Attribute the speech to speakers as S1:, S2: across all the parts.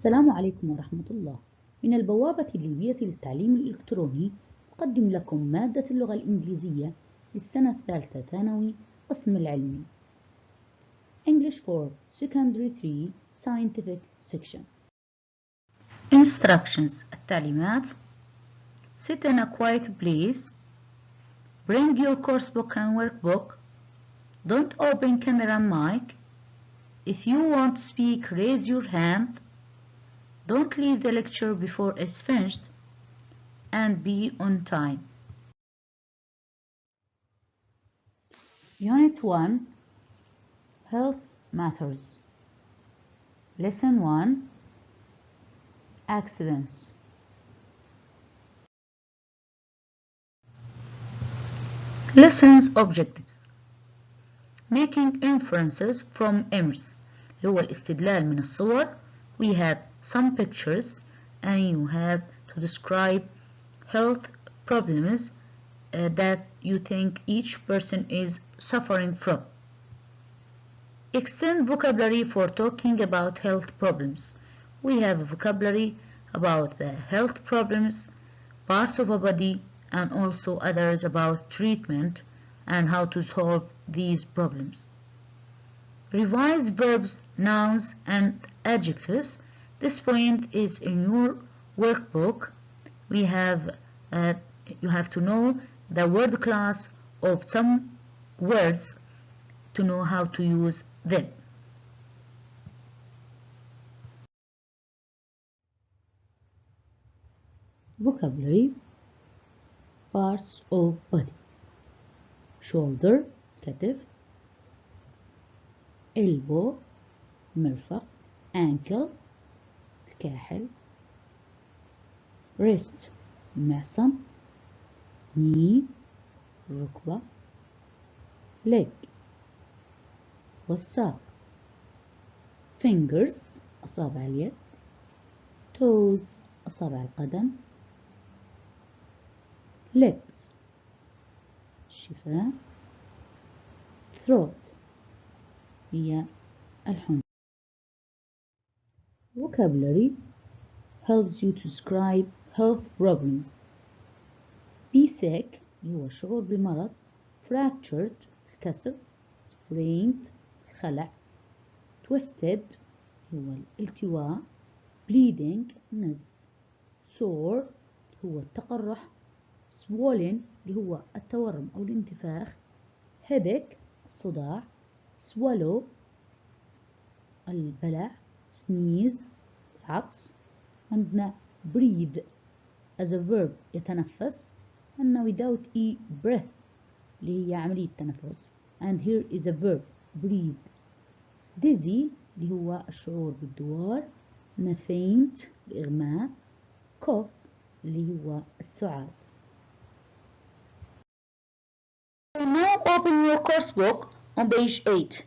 S1: السلام عليكم ورحمة الله. من البوابة الليبية للتعليم الإلكتروني أقدم لكم مادة اللغة الإنجليزية للسنة الثالثة ثانوي قسم العلمي English for Secondary 3 Scientific Section. Instructions التعليمات. Sit in a quiet place. Bring your course book and workbook. Don't open camera and mic. If you want to speak, raise your hand. Don't leave the lecture before it's finished, and be on time. Unit 1, Health Matters. Lesson 1, Accidents. Lessons Objectives. Making inferences from images. اللي هو الاستدلال من الصور. We have some pictures and you have to describe health problems that you think each person is suffering from. Extend vocabulary for talking about health problems. We have a vocabulary about the health problems, parts of a body, and also others about treatment and how to solve these problems. Revise verbs, nouns, and adjectives. This point is in your workbook. You have to know the word class of some words to know how to use them. Vocabulary. Parts of body. Shoulder, كتف. elbow, مرفق. ankle, الكاحل. wrist, معصم. knee, ركبة. leg, والساق. fingers, أصابع اليد. toes, أصابع القدم. lips, الشفاه. throat, هي الحنجرة. Vocabulary helps you to describe health problems. Be sick اللي هو الشعور بمرض. fractured الكسر. sprained الخلع. twisted هو الالتواء. bleeding النزف. sore هو التقرح. swollen اللي هو التورم أو الانتفاخ. headache الصداع. swallow البلع. sneeze العطس. عندنا breathe as a verb يتنفس. عندنا without e breath اللي هي عملية تنفس. and here is a verb breathe. dizzy اللي هو الشعور بالدوار. faint الإغماء. cough اللي هو السعال. So now open your course book on page 8.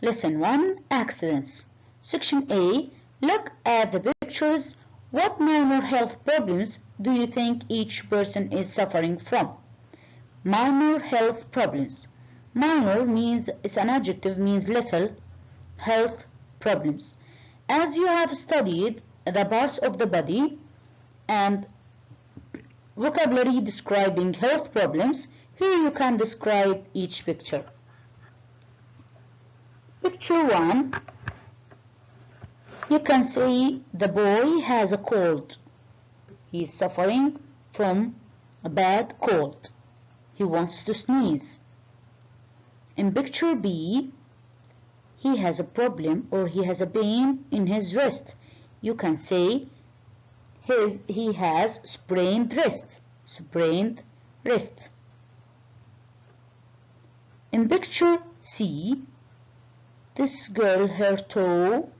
S1: Lesson 1, Accidents. Section A, look at the pictures. What minor health problems do you think each person is suffering from? Minor health problems. Minor means, it's an adjective, means little. Health problems. As you have studied the parts of the body and vocabulary describing health problems, here you can describe each picture. Picture 1, you can say the boy has a cold. He is suffering from a bad cold. He wants to sneeze. In picture B, he has a problem or he has a pain in his wrist. You can say he has sprained wrist. Sprained wrist. In picture C, this girl, her toe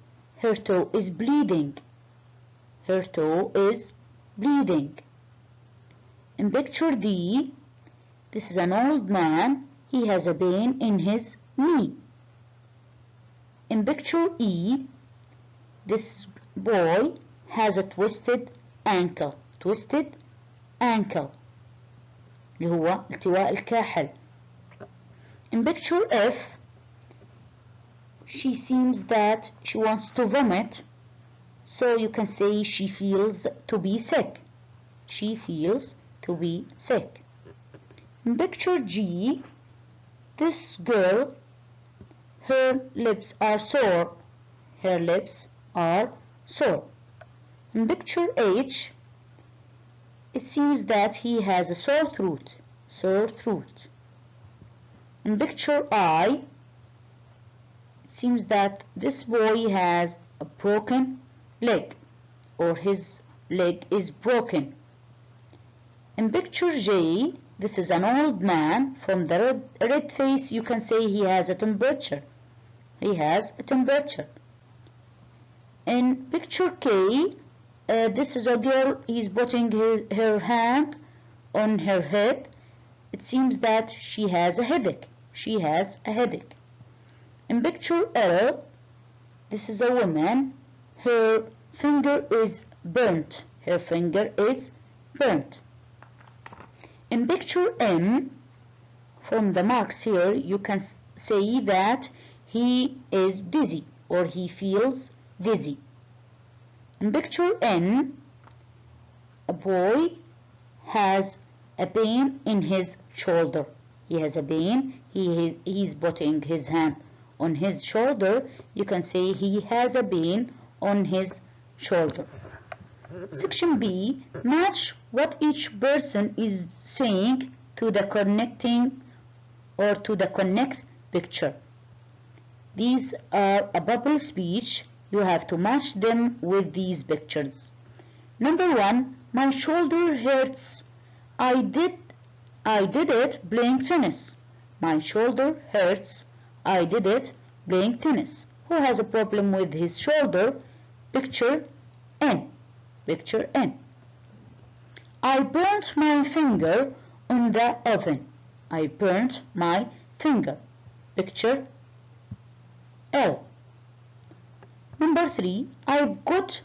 S1: is bleeding. Her toe is bleeding. In picture D, this is an old man. He has a pain in his knee. In picture E, this boy has a twisted ankle. Twisted ankle اللي هو التواء الكاحل. In picture F, she seems that she wants to vomit. So you can say she feels to be sick. She feels to be sick. In picture G, this girl, her lips are sore. Her lips are sore. In picture H, it seems that he has a sore throat. Sore throat. In picture I, it seems that this boy has a broken leg, or his leg is broken. In picture J, this is an old man. From the red face you can say he has a temperature. He has a temperature. In picture K, this is a girl. He's putting her hand on her head. It seems that she has a headache. She has a headache. In picture L, this is a woman. Her finger is burnt. Her finger is burnt. In picture M, from the marks here, you can say that he is dizzy, or he feels dizzy. In picture N, a boy has a pain in his shoulder. He has a pain. He's putting his hand on his shoulder. You can say he has a pain on his shoulder. Section B, match what each person is saying to the connecting or to the connect picture. These are a bubble speech. You have to match them with these pictures. Number 1, my shoulder hurts. I did it playing tennis. My shoulder hurts. I did it playing tennis. Who has a problem with his shoulder? Picture N. Picture N. I burnt my finger on the oven. I burnt my finger. Picture L. Number 3, I've got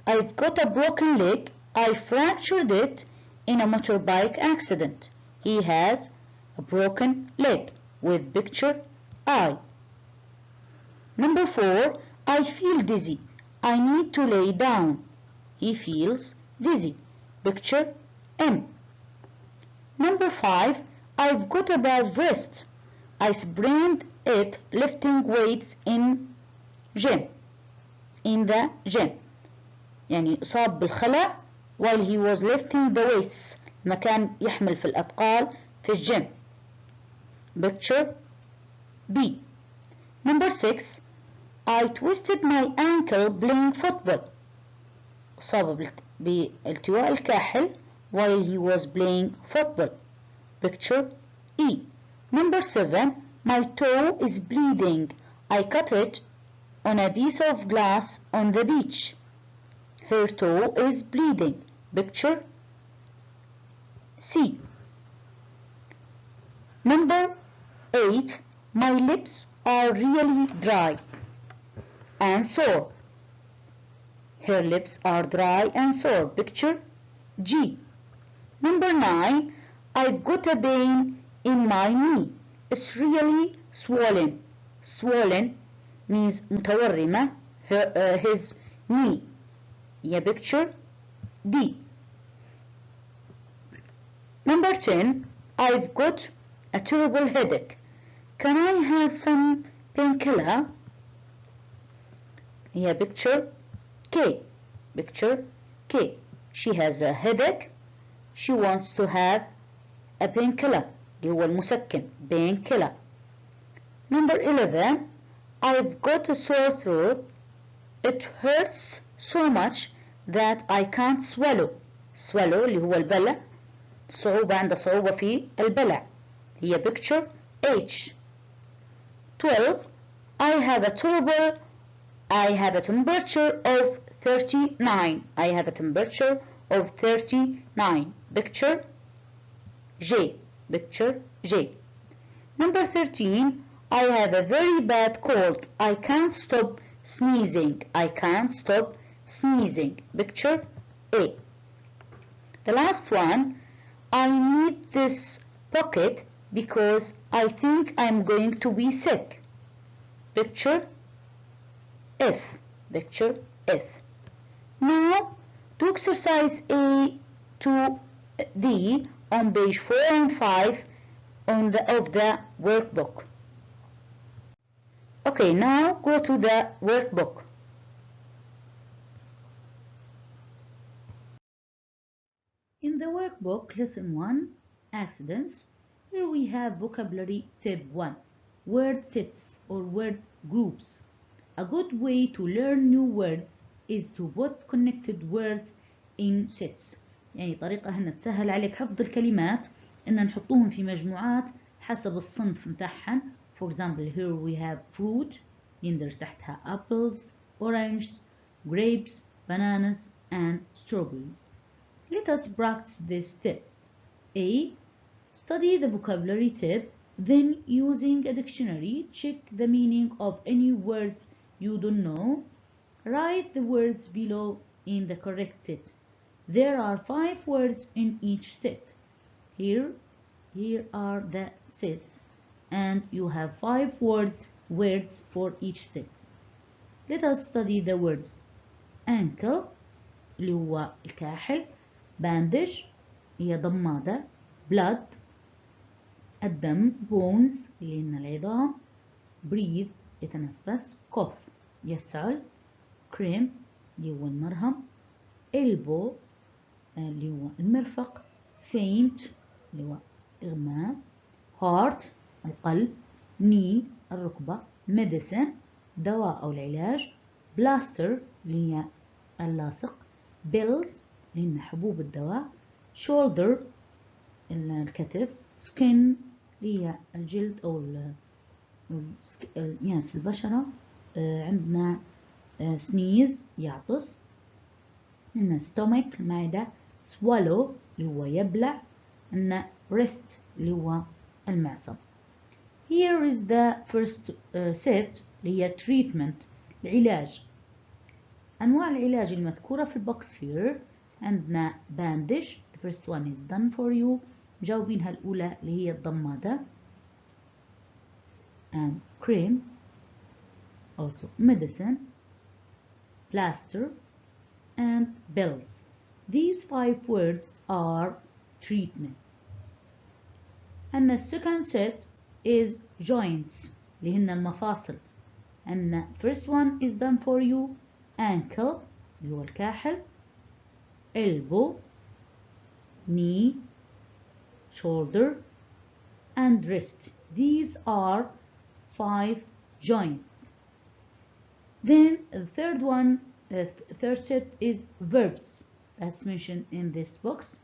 S1: a broken leg. I fractured it in a motorbike accident. He has a broken leg with picture I. Number 4, I feel dizzy. I need to lay down. He feels dizzy. Picture M. Number 5, I've got a bad wrist. I sprained it lifting weights in the gym. يعني أصاب بالخلع while he was lifting the weights. ما كان يحمل في الأثقال في الجيم. Picture B. Number 6, I twisted my ankle playing football. أصاب بالتواء الكاحل while he was playing football. Picture E. Number 7, my toe is bleeding. I cut it on a piece of glass on the beach. Her toe is bleeding. Picture C. Number 8, my lips are really dry and sore. Her lips are dry and sore. Picture G. Number 9, I've got a pain in my knee. It's really swollen. Swollen means متورمة. His knee. Yeah, picture D. Number 10, I've got a terrible headache. Can I have some painkiller? Yeah, picture K. Picture K. She has a headache. She wants to have a painkiller. اللي هو المسكن. Painkiller. Number 11, I've got a sore throat. It hurts so much that I can't swallow. Swallow اللي هو البلع. صعوبة عند صعوبة في البلع. هي picture H. 12, I have a temperature of 39. I have a temperature of 39. Picture J. Picture J. Number 13, I have a very bad cold. I can't stop sneezing. I can't stop sneezing. Picture A. The last one, I need this pocket because I think I'm going to be sick. Picture F. picture F. Now, to exercise A to D on page 4 and 5 of the workbook. Okay, now go to the workbook. In the workbook, lesson 1, accidents, here we have vocabulary tip 1, word sets or word groups. A good way to learn new words is to put connected words in sets. يعني طريقة هنا تسهل عليك حفظ الكلمات إن نحطوهم في مجموعات حسب الصنف متاعهم. For example, here we have fruit, يندرج تحتها apples, oranges, grapes, bananas and strawberries. Let us practice this tip. A. Study the vocabulary tip, then using a dictionary, check the meaning of any words you don't know. Write the words below in the correct set. There are 5 words in each set. Here are the sets, and you have 5 words for each set. Let us study the words. Ankle اللي هو الكاحل. bandage هي ضمادة. blood الدم. bones اللي هن العظام. breathe يتنفس. cough يسعل. cream اللي هو المرهم. elbow اللي هو المرفق. faint اللي هو إغماء. heart القلب. knee الركبة. medicine دواء أو العلاج. plaster اللي هي اللاصق. pills اللي هن حبوب الدواء. shoulder الكتف. skin اللي هي الجلد أو البشرة. عندنا sneeze يعطس. عندنا stomach المعدة. swallow اللي هو يبلع. عندنا wrist اللي هو المعصب. Here is the first set اللي هي treatment العلاج. أنواع العلاج المذكورة في البوكس here. عندنا bandage, the first one is done for you. مجاوبينها الأولى اللي هي الضمادة. and cream, also medicine, plaster and pills. These 5 words are treatments. And the second set is joints اللي هن المفاصل. and the first one is done for you. ankle اللي هو الكاحل. elbow, knee, shoulder and wrist. These are 5 joints. Then the third set is verbs as mentioned in this box.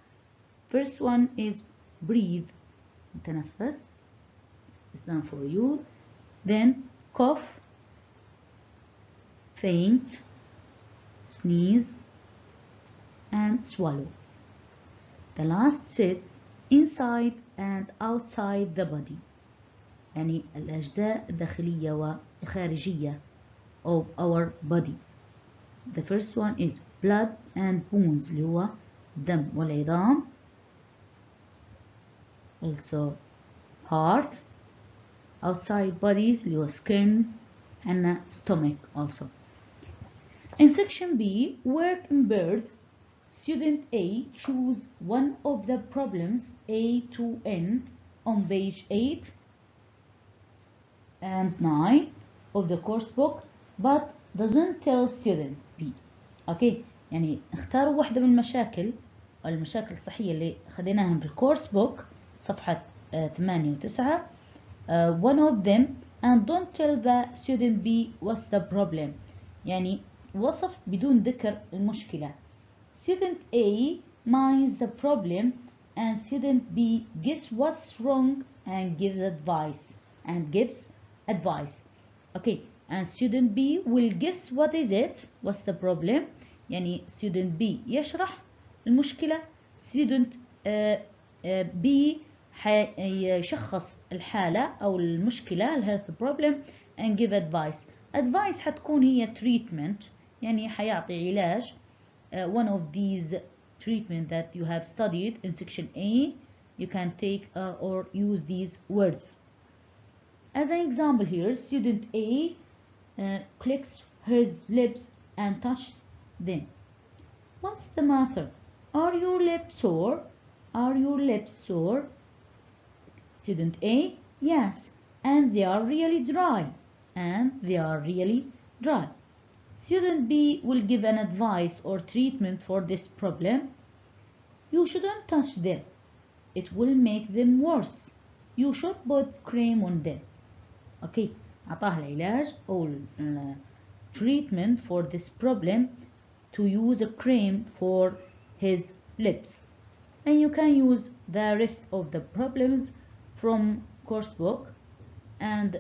S1: First one is breathe تنفس, is done for you. Then cough, faint, sneeze and swallow. The last set inside and outside the body, يعني الأجزاء الداخلية والخارجية of our body. The first one is blood and bones اللي هو الدم والعظام. Also heart. Outside bodies اللي هو skin and stomach also. In section B, work in birds, student A choose one of the problems A to N on page 8 and 9 of the course book but doesn't tell student B. اوكي يعني اختاروا واحدة من المشاكل أو المشاكل الصحية اللي خديناها في الكورس بوك صفحة 8 و 9 one of them and don't tell the student B what's the problem. يعني وصف بدون ذكر المشكلة. Student A minds the problem and student B guess what's wrong and gives advice. Okay, and student B will guess what is it, what's the problem. يعني student B يشرح المشكلة. student B يشخص الحالة أو المشكلة health problem and give advice حتكون هي treatment يعني حيعطي علاج. One of these treatment that you have studied in section A, you can take or use these words. As an example here, student A clicks his lips and touch them. What's the matter? Are your lips sore? Are your lips sore? Student A, yes, and they are really dry. And they are really dry. Student B will give an advice or treatment for this problem. You shouldn't touch them. It will make them worse. You should put cream on them. Okay, أعطاه العلاج أو treatment for this problem to use a cream for his lips. And you can use the rest of the problems from course book and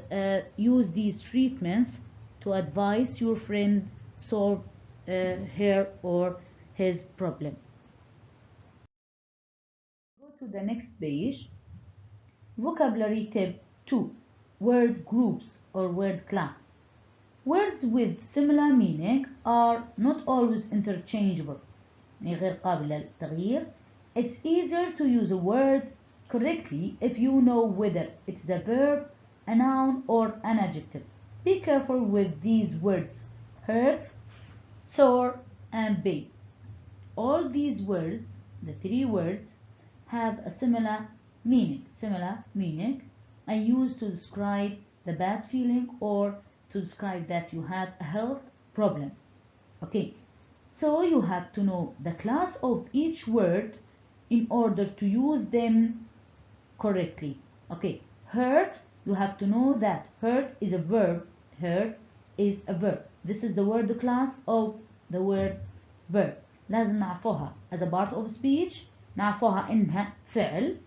S1: use these treatments to advise your friend solve her or his problem. Go to the next page. Vocabulary tip 2. Word groups or word class. Words with similar meaning are not always interchangeable. غير قابل للتغيير. It's easier to use a word correctly if you know whether it's a verb, a noun, or an adjective. Be careful with these words: hurt, sore, and pain. All these words, the three words, have a similar meaning, and used to describe the bad feeling or to describe that you have a health problem. Okay, so you have to know the class of each word in order to use them correctly. Okay, hurt, you have to know that hurt is a verb. Hurt is a verb. This is the word class of the word verb. لازم نعرفوها as a part of speech. نعرفوها إنها فعل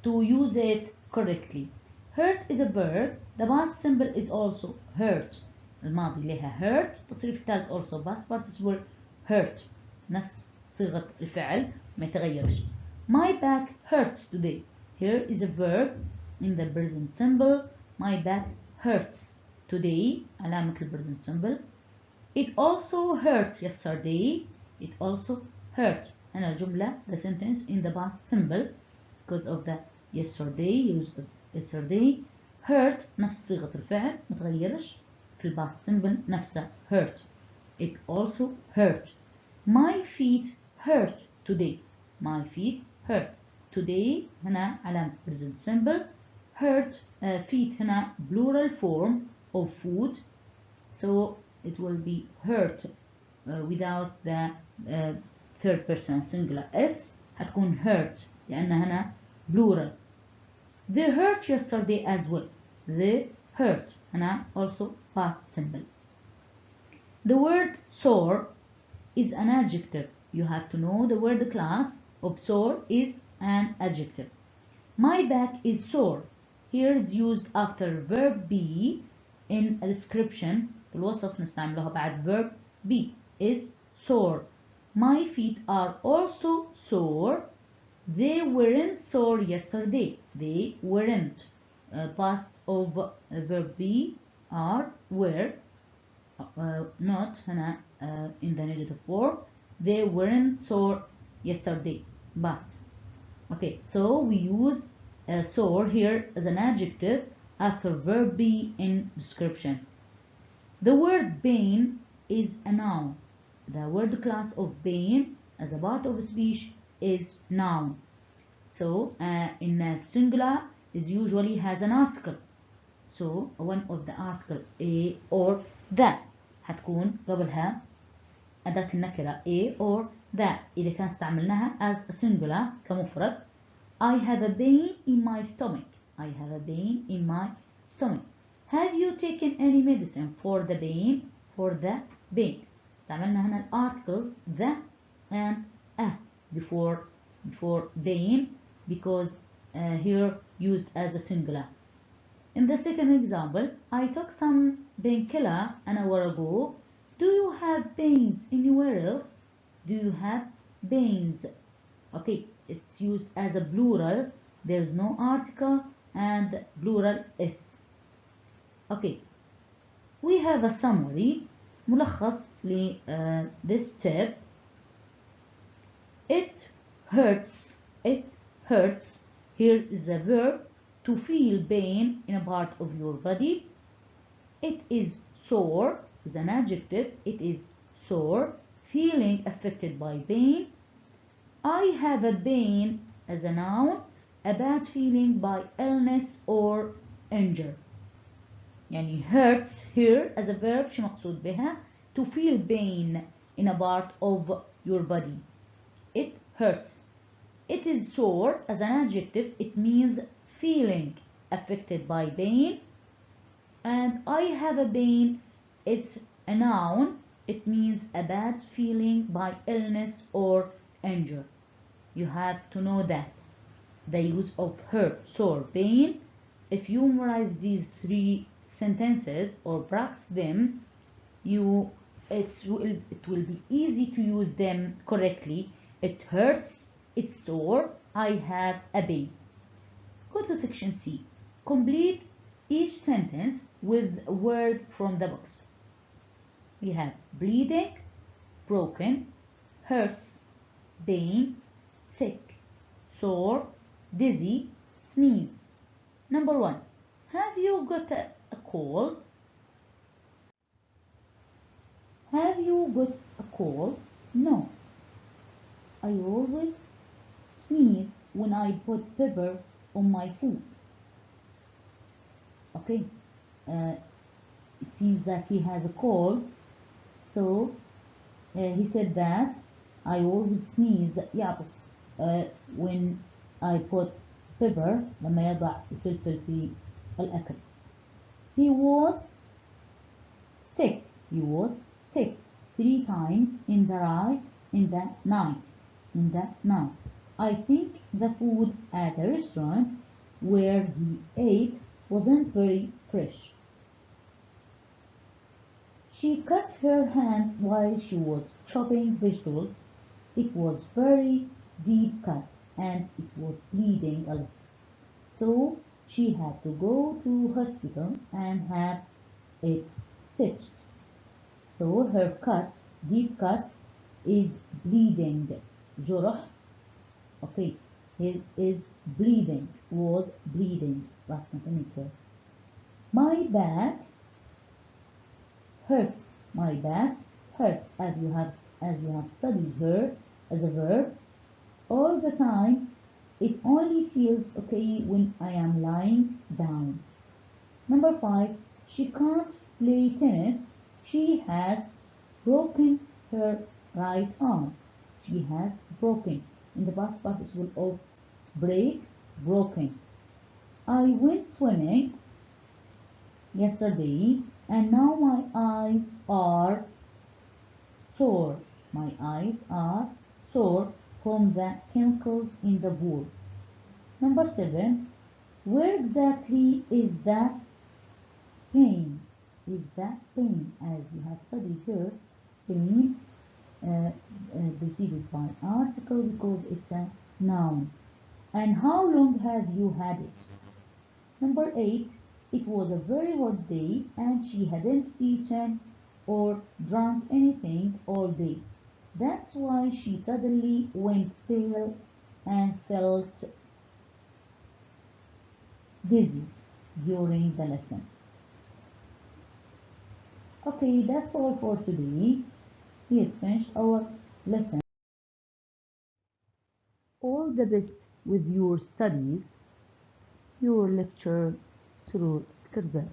S1: to use it correctly. Hurt is a verb. The past simple is also hurt. الماضي لها hurt. تصريف الثالث also past participle hurt. نفس صيغة الفعل ما يتغيرش. My back hurts today. Here is a verb in the present simple. My back hurts today. علامة present simple. It also hurt yesterday. It also hurt. هنا الجملة the sentence in the past simple because of the yesterday used yesterday. Hurt نفس صيغة الفعل متغيرش في الباست simple نفسها hurt. It also hurt. My feet hurt today. My feet hurt today. هنا علامة present simple. Hurt feet هنا plural form of food, so it will be hurt without the third person singular s. هتكون hurt لأن هنا plural. They hurt yesterday as well. They hurt هنا also past simple. The word sore is an adjective. You have to know the word class of sore is an adjective. My back is sore. Here is used after verb be in a description. في الوصف نستعملها بعد verb be is sore. My feet are also sore. They weren't sore yesterday. They weren't. Past of verb be are were. Not هنا in the negative form. They weren't sore yesterday. Past. Okay, so we use sore here as an adjective after verb be in description. The word pain is a noun. The word class of pain as a part of speech is noun. So in singular is usually has an article. So one of the article a or the هتكون قبلها أداة النكرة a or the. إذا كان استعملناها as a singular كمفرد. I have a pain in my stomach. I have a pain in my stomach. Have you taken any medicine for the pain? For the pain. استعملنا هنا articles the and a before pain because here used as a singular. In the second example, I took some painkiller an hour ago. Do you have pains anywhere else? Do you have pains? Okay, it's used as a plural. There's no article and plural is. Okay, we have a summary ملخص ل this step. It hurts. It hurts. Here is a verb to feel pain in a part of your body. It is sore. is an adjective, it is sore, feeling affected by pain. I have a pain as a noun, a bad feeling by illness or injury. يعني hurts here as a verb شو مقصود بها to feel pain in a part of your body. It hurts. It is sore as an adjective, it means feeling affected by pain. And I have a pain, it's a noun, it means a bad feeling by illness or injury. You have to know that the use of hurt, sore, pain. If you memorize these three sentences or practice them, it will be easy to use them correctly. It hurts, it's sore, I have a pain. Go to section C. Complete each sentence with a word from the box. We have bleeding, broken, hurts, pain, sick, sore, dizzy, sneeze. Number 1. Have you got a cold? Have you got a cold? No. I always sneeze when I put pepper on my food. Okay. It seems that he has a cold. So he said that I always sneeze. When I put pepper لما يضع الفلفل في الأكل. He was sick. He was sick 3 times in that night. I think the food at the restaurant where he ate wasn't very fresh. She cut her hand while she was chopping vegetables. It was very deep cut and it was bleeding a lot. So she had to go to hospital and have it stitched. So her cut, deep cut, is bleeding. جرح. Okay, it is bleeding, was bleeding. Last sentence. My back hurts. My back hurts. As you have studied her as a verb all the time. It only feels okay when I am lying down. Number 5. She can't play tennis. She has broken her right arm. She has broken. In the past participle of break, broken. I went swimming yesterday and now my eyes are sore. My eyes are sore from the chemicals in the pool. Number 7. Where exactly is that pain? Is that pain? As you have studied here, pain preceded by article because it's a noun. And how long have you had it? Number 8. It was a very hot day and she hadn't eaten or drunk anything all day. That's why she suddenly went pale and felt dizzy during the lesson. Okay, that's all for today. We have finished our lesson. All the best with your studies. Your lecturer, Surur Kirzad.